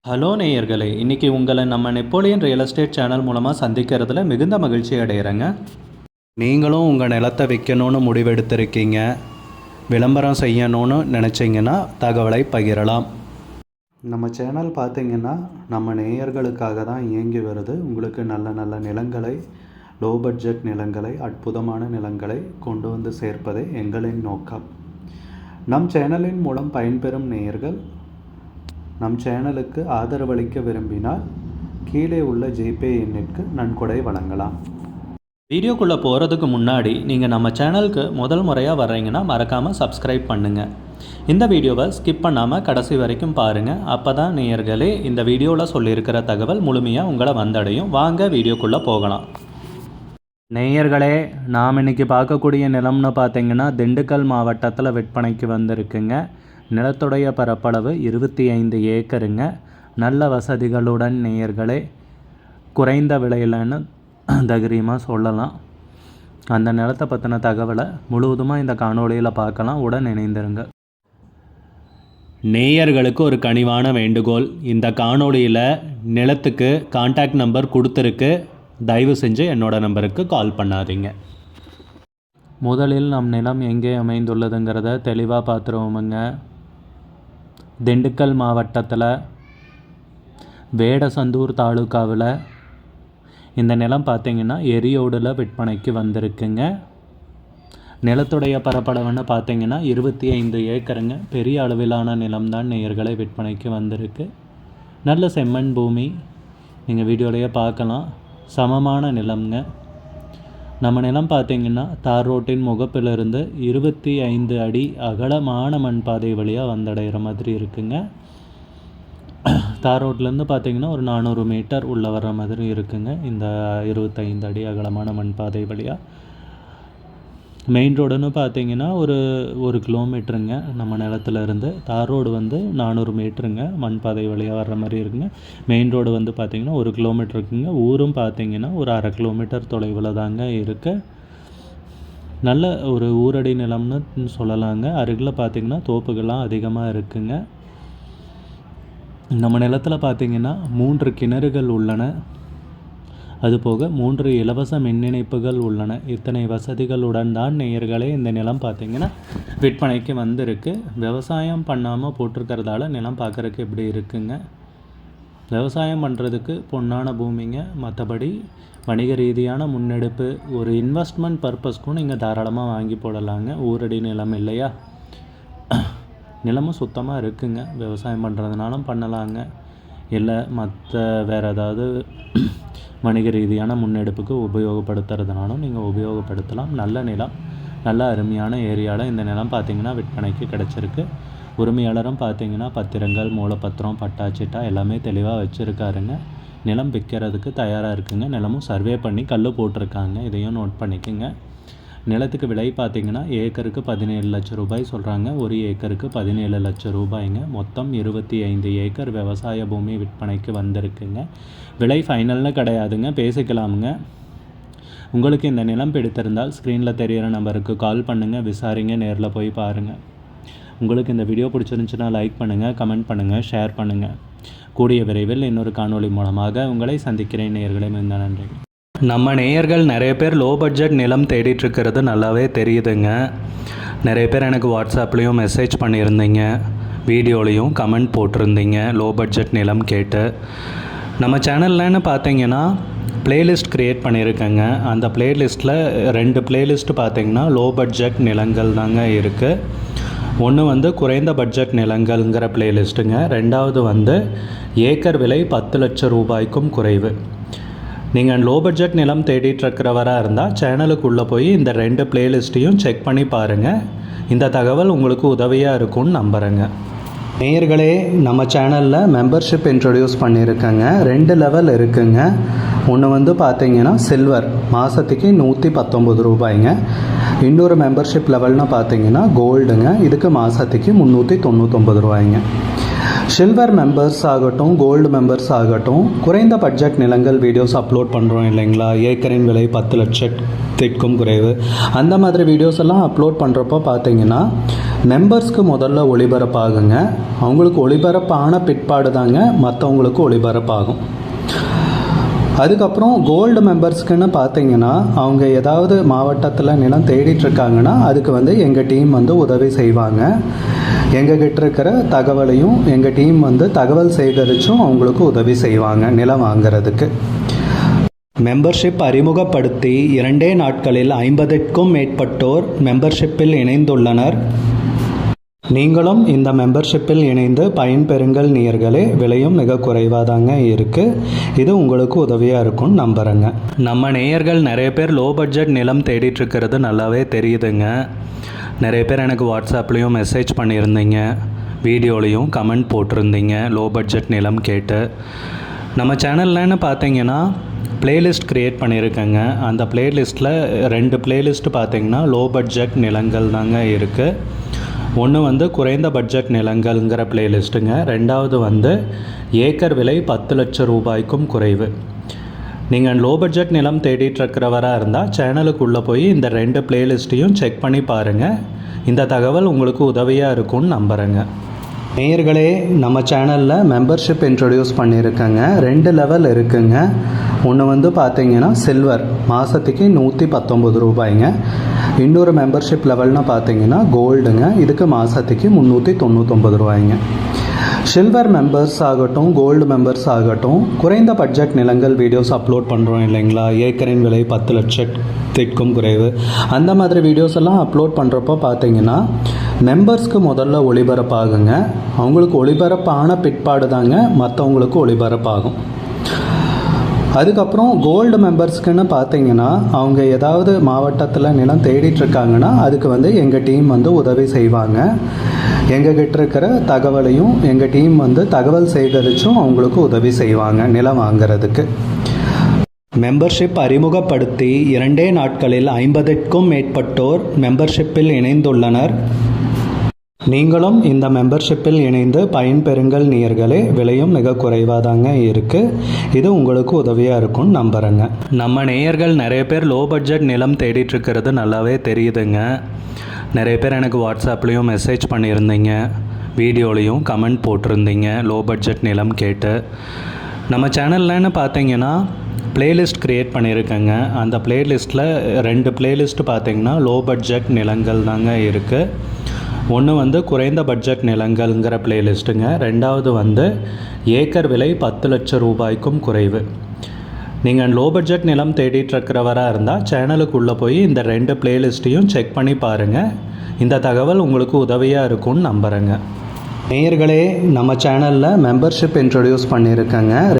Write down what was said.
Hello நேயர்களே, இன்றைக்கி உங்களை நம்ம நெப்போலியன் ரியல் எஸ்டேட் சேனல் மூலமாக சந்திக்கிறதுல மிகுந்த மகிழ்ச்சி அடைகிறேங்க. நீங்களும் உங்கள் நிலத்தை விற்கணும்னு முடிவெடுத்திருக்கீங்க, விளம்பரம் செய்யணும்னு நினச்சிங்கன்னா தகவலை பகிரலாம். நம்ம சேனல் பார்த்திங்கன்னா நம்ம நேயர்களுக்காக தான் இயங்கி வருது. உங்களுக்கு நல்ல நல்ல நிலங்களை, லோ பட்ஜெட் நிலங்களை, அற்புதமான நிலங்களை கொண்டு வந்து சேர்ப்பதே எங்களின் நோக்கம். நம் சேனலின் மூலம் பயன்பெறும் நேயர்கள் நம் சேனலுக்கு ஆதரவளிக்க விரும்பினால் கீழே உள்ள ஜிபே எண்ணிற்கு நன்கொடை வழங்கலாம். வீடியோக்குள்ளே போகிறதுக்கு முன்னாடி நீங்கள் நம்ம சேனலுக்கு முதல் முறையாக வர்றீங்கன்னா மறக்காமல் சப்ஸ்கிரைப் பண்ணுங்கள். இந்த வீடியோவை ஸ்கிப் பண்ணாமல் கடைசி வரைக்கும் பாருங்கள். அப்போ தான் நேயர்களே இந்த வீடியோவில் சொல்லியிருக்கிற தகவல் முழுமையாக உங்களை வந்தடையும். வாங்க வீடியோக்குள்ளே போகலாம். நேயர்களே, நாம் இன்றைக்கி பார்க்கக்கூடிய நிலம்னு பார்த்திங்கன்னா திண்டுக்கல் மாவட்டத்தில் விற்பனைக்கு வந்திருக்குங்க. நிலத்துடைய பரப்பளவு 25 ஏக்கருங்க. நல்ல வசதிகளுடன் நேயர்களே, குறைந்த விலையில்னு தைரியமாக சொல்லலாம். அந்த நிலத்தை பற்றின தகவலை முழுவதுமாக இந்த காணொளியில் பார்க்கலாம். உடன் இணைந்திருங்க. நேயர்களுக்கு ஒரு கனிவான வேண்டுகோள், இந்த காணொளியில் நிலத்துக்கு கான்டாக்ட் நம்பர் கொடுத்துருக்கு. தயவு செஞ்சு என்னோடய நம்பருக்கு கால் பண்ணாதீங்க. முதலில் நம் நிலம் எங்கே அமைந்துள்ளதுங்கிறத தெளிவாக பார்த்துருவோமுங்க. திண்டுக்கல் மாவட்டத்தில் வேடசந்தூர் தாலுக்காவில் இந்த நிலம் பார்த்திங்கன்னா எரியோடில் விற்பனைக்கு வந்திருக்குங்க. நிலத்துடைய பரப்பளவுன்னு பார்த்திங்கன்னா 25 ஏக்கருங்க. பெரிய அளவிலான நிலம்தான் நேயர்களை விற்பனைக்கு வந்திருக்கு. நல்ல செம்மண் பூமி, நீங்கள் வீடியோலையே பார்க்கலாம். சமமான நிலம்ங்க. நம்ம நிலம் பார்த்திங்கன்னா தார் ரோட்டின் முகப்பிலிருந்து 25 அடி அகலமான மண் பாதை வழியாக வந்தடைகிற மாதிரி இருக்குங்க. தார் ரோட்லேருந்து பார்த்திங்கன்னா ஒரு 400 மீட்டர் உள்ளே வர்ற மாதிரி இருக்குங்க. இந்த 25 அடி அகலமான மண் பாதை வழியாக மெயின் ரோடுன்னு பார்த்திங்கன்னா ஒரு கிலோமீட்டருங்க. நம்ம நிலத்துலேருந்து தார் ரோடு 400 மீட்டருங்க. மண் பாதை வழியாக வர்ற மாதிரி இருக்குங்க. மெயின் ரோடு பார்த்திங்கன்னா 1 கிலோமீட்டர் இருக்குங்க. ஊரும் பார்த்திங்கன்னா ஒரு 1/2 கிலோமீட்டர் தொலைவில் தாங்க இருக்குது. நல்ல ஒரு ஊரடி நிலம்னு சொல்லலாங்க. அருகில் பார்த்திங்கன்னா தோப்புகள்லாம் அதிகமாக இருக்குங்க. நம்ம நிலத்தில் பார்த்திங்கன்னா 3 கிணறுகள் உள்ளன. அதுபோக 3 இலவச மின் இணைப்புகள் உள்ளன. இத்தனை வசதிகளுடன் தான் நேயர்களே இந்த நிலம் பார்த்திங்கன்னா விற்பனைக்கு வந்திருக்கு. விவசாயம் பண்ணாமல் போட்டிருக்கிறதால நிலம் பார்க்குறதுக்கு இப்படி இருக்குங்க. விவசாயம் பண்ணுறதுக்கு பொன்னான பூமிங்க. மற்றபடி வணிக ரீதியான முன்னெடுப்பு, ஒரு இன்வெஸ்ட்மெண்ட் பர்பஸ்க்கும் நீங்கள் தாராளமாக வாங்கி போடலாங்க. ஊரடி நிலம் இல்லையா, நிலமும் சுத்தமாக இருக்குங்க. விவசாயம் பண்ணுறதுனாலும் பண்ணலாங்க, இல்லை மற்ற வேறு ஏதாவது வணிக ரீதியான முன்னெடுப்புக்கு உபயோகப்படுத்துறதுனாலும் நீங்கள் உபயோகப்படுத்தலாம். நல்ல நிலம், நல்ல அருமையான ஏரியாவில் இந்த நிலம் பார்த்திங்கன்னா விற்பனைக்கு கிடச்சிருக்கு. உரிமையாளரும் பார்த்திங்கன்னா பத்திரங்கள், மூலப்பத்திரம், பட்டாச்சிட்டா எல்லாமே தெளிவாக வச்சுருக்காருங்க. நிலம் விற்கிறதுக்கு தயாராக இருக்குங்க. நிலமும் சர்வே பண்ணி கல் போட்டிருக்காங்க. இதையும் நோட் பண்ணிக்கோங்க. நிலத்துக்கு விலை பார்த்திங்கன்னா ஏக்கருக்கு 17 லட்சம் ரூபாய் சொல்கிறாங்க. ஒரு ஏக்கருக்கு 17 லட்சம் ரூபாய்ங்க. மொத்தம் 25 ஏக்கர் விவசாய பூமி விற்பனைக்கு வந்திருக்குங்க. விலை ஃபைனல்னு கிடையாதுங்க, பேசிக்கலாமுங்க. உங்களுக்கு இந்த நிலம் பிடித்திருந்தால் ஸ்க்ரீனில் தெரிகிற நம்பருக்கு கால் பண்ணுங்கள், விசாரிங்க, நேரில் போய் பாருங்கள். உங்களுக்கு இந்த வீடியோ பிடிச்சிருந்துச்சுன்னா லைக் பண்ணுங்கள், கமெண்ட் பண்ணுங்கள், ஷேர் பண்ணுங்கள். கூடிய விரைவில் இன்னொரு காணொளி மூலமாக உங்களை சந்திக்கிறேன். நேயர்களே, மிகுந்த நன்றி. நம்ம நேயர்கள் நிறைய பேர் லோ பட்ஜெட் நிலம் தேடிட்டுருக்கிறது நல்லாவே தெரியுதுங்க. நிறைய பேர் எனக்கு வாட்ஸ்அப்லேயும் மெசேஜ் பண்ணியிருந்தீங்க, வீடியோலையும் கமெண்ட் போட்டிருந்தீங்க லோ பட்ஜெட் நிலம் கேட்டு. நம்ம சேனல்லன்னு பார்த்தீங்கன்னா ப்ளேலிஸ்ட் க்ரியேட் பண்ணியிருக்கேங்க. அந்த ப்ளேலிஸ்ட்டில் 2 ப்ளேலிஸ்ட்டு பார்த்திங்கன்னா லோ பட்ஜெட் நிலங்கள் தாங்க இருக்குது. ஒன்று குறைந்த பட்ஜெட் நிலங்கள்ங்கிற ப்ளேலிஸ்ட்டுங்க. ரெண்டாவது ஏக்கர் விலை 10 லட்சம் ரூபாய்க்கும் குறைவு. நீங்கள் லோ பட்ஜெட் நிலம் தேடிட்டுருக்கிறவராக இருந்தால் சேனலுக்குள்ளே போய் இந்த 2 ப்ளேலிஸ்ட்டையும் செக் பண்ணி பாருங்கள். இந்த தகவல் உங்களுக்கு உதவியாக இருக்கும்னு நம்புகிறேங்க. நேயர்களே, நம்ம சேனலில் மெம்பர்ஷிப் இன்ட்ரடியூஸ் பண்ணியிருக்கேங்க. 2 லெவல் இருக்குங்க. ஒன்று பார்த்திங்கன்னா சில்வர், மாதத்துக்கு 119 ரூபாய்ங்க. இன்னொரு மெம்பர்ஷிப் லெவல்னால் பார்த்திங்கன்னா கோல்டுங்க. இதுக்கு மாதத்துக்கு 399 ரூபாய்ங்க. சில்வர் மெம்பர்ஸ் ஆகட்டும், கோல்டு மெம்பர்ஸ் ஆகட்டும், குறைந்த பட்ஜெட் நிலங்கள் வீடியோஸ் அப்லோட் பண்ணுறோம் இல்லைங்களா, ஏக்கரின் விலை 10 லட்சத்திற்கும் குறைவு, அந்த மாதிரி வீடியோஸ் எல்லாம் அப்லோட் பண்ணுறப்போ பார்த்தீங்கன்னா மெம்பர்ஸ்க்கு முதல்ல ஒளிபரப்பாகுங்க. அவங்களுக்கு ஒளிபரப்பான பிற்பாடு தாங்க மற்றவங்களுக்கு ஒளிபரப்பாகும். அதுக்கப்புறம் கோல்டு மெம்பர்ஸ்க்குன்னு பார்த்தீங்கன்னா அவங்க ஏதாவது மாவட்டத்தில் நிலம் தேடிட்டுருக்காங்கன்னா அதுக்கு எங்கள் டீம் உதவி செய்வாங்க. எங்ககிட்ட இருக்கிற தகவலையும் எங்கள் டீம் தகவல் சேகரித்தும் அவங்களுக்கு உதவி செய்வாங்க நிலம் வாங்கிறதுக்கு. மெம்பர்ஷிப் அறிமுகப்படுத்தி 2 நாட்களில் 50க்கும் மேற்பட்டோர் மெம்பர்ஷிப்பில் இணைந்துள்ளனர். நீங்களும் இந்த மெம்பர்ஷிப்பில் இணைந்து பயன்பெறுங்கள் நேயர்களே. விலையும் மிக குறைவாக தாங்க இருக்குது. இது உங்களுக்கு உதவியாக இருக்கும்னு நம்புகிறேங்க. நம்ம நேயர்கள் நிறைய பேர் லோ பட்ஜெட் நிலம் தேடிட்டுருக்கிறது நல்லாவே தெரியுதுங்க. நிறைய பேர் எனக்கு வாட்ஸ்அப்லேயும் மெசேஜ் பண்ணியிருந்தீங்க, வீடியோலையும் கமெண்ட் போட்டிருந்தீங்க லோ பட்ஜெட் நிலம் கேட்டு. நம்ம சேனல்லன்னு பார்த்தீங்கன்னா பிளேலிஸ்ட் க்ரியேட் பண்ணியிருக்கேங்க. அந்த பிளேலிஸ்ட்டில் 2 பிளேலிஸ்ட்டு பார்த்தீங்கன்னா லோ பட்ஜெட் நிலங்கள் தாங்க இருக்குது. ஒன்று குறைந்த பட்ஜெட் நிலங்கள்ங்கிற பிளேலிஸ்ட்டுங்க. ரெண்டாவது ஏக்கர் விலை 10 லட்சம் ரூபாய்க்கும் குறைவு. நீங்கள் லோ பட்ஜெட் நிலம் தேடிட்டுருக்கிறவராக இருந்தால் சேனலுக்குள்ளே போய் இந்த 2 பிளேலிஸ்ட்டையும் செக் பண்ணி பாருங்கள். இந்த தகவல் உங்களுக்கு உதவியாக இருக்கும்னு நம்புகிறேங்க. நேயர்களே, நம்ம சேனலில் மெம்பர்ஷிப் இன்ட்ரடியூஸ் பண்ணியிருக்கேங்க. 2 லெவல் இருக்குங்க. ஒன்று பார்த்தீங்கன்னா சில்வர், மாதத்துக்கு 119 ரூபாய்ங்க. இன்னொரு மெம்பர்ஷிப் லெவல்னு பார்த்தீங்கன்னா கோல்டுங்க, இதுக்கு மாதத்துக்கு 399 ரூபாய்ங்க. சில்வர் மெம்பர்ஸ் ஆகட்டும், கோல்டு மெம்பர்ஸ் ஆகட்டும், குறைந்த பட்ஜெட் நிலங்கள் வீடியோஸ் அப்லோட் பண்ணுறோம் இல்லைங்களா, ஏக்கரின் விலை 10 லட்சத்திற்கும் குறைவு, அந்த மாதிரி வீடியோஸ் எல்லாம் அப்லோட் பண்ணுறப்போ பார்த்தீங்கன்னா மெம்பர்ஸ்க்கு முதல்ல ஒளிபரப்பாகுங்க. அவங்களுக்கு ஒளிபரப்பான பிற்பாடு தாங்க மற்றவங்களுக்கு ஒளிபரப்பாகும். அதுக்கப்புறம் கோல்டு மெம்பர்ஸ்க்குன்னு பார்த்தீங்கன்னா அவங்க ஏதாவது மாவட்டத்தில் நிலம் தேடிட்டுருக்காங்கன்னா அதுக்கு எங்கள் டீம் உதவி செய்வாங்க. எங்ககிட்ட இருக்கிற தகவலையும் எங்கள் டீம் தகவல் சேகரித்தும் அவங்களுக்கு உதவி செய்வாங்க நிலம் வாங்கிறதுக்கு. மெம்பர்ஷிப் அறிமுகப்படுத்தி 2 நாட்களில் 50க்கும் மேற்பட்டோர் மெம்பர்ஷிப்பில் இணைந்துள்ளனர். நீங்களும் இந்த மெம்பர்ஷிப்பில் இணைந்து பயன்பெறுங்கள் நேயர்களே. விலையும் மிக குறைவாக தாங்க இருக்குது. இது உங்களுக்கு உதவியாக இருக்கும்னு நம்புகிறேங்க. நம்ம நேயர்கள் நிறைய பேர் லோ பட்ஜெட் நிலம் தேடிட்டுருக்கிறது நல்லாவே தெரியுதுங்க. நிறைய பேர் எனக்கு வாட்ஸ்அப்லேயும் மெசேஜ் பண்ணியிருந்தீங்க, வீடியோலையும் கமெண்ட் போட்டிருந்தீங்க லோ பட்ஜெட் நிலம் கேட்டு. நம்ம சேனல்லன்னு பார்த்தீங்கன்னா பிளேலிஸ்ட் க்ரியேட் பண்ணியிருக்கேங்க. அந்த பிளேலிஸ்ட்டில் 2 பிளேலிஸ்ட்டு பார்த்தீங்கன்னா லோ பட்ஜெட் நிலங்கள் தாங்க இருக்குது. ஒன்று குறைந்த பட்ஜெட் நிலங்கள்ங்கிற பிளேலிஸ்ட்டுங்க. ரெண்டாவது ஏக்கர் விலை 10 லட்சம் ரூபாய்க்கும் குறைவு. நீங்கள் லோ பட்ஜெட் நிலம் தேடிட்டுருக்கிறவராக இருந்தால் சேனலுக்குள்ளே போய் இந்த 2 பிளேலிஸ்ட்டையும் செக் பண்ணி பாருங்கள். இந்த தகவல் உங்களுக்கு உதவியாக இருக்கும்னு நம்புகிறேங்க. நேயர்களே, நம்ம சேனலில் மெம்பர்ஷிப் இன்ட்ரடியூஸ் பண்ணியிருக்கேங்க.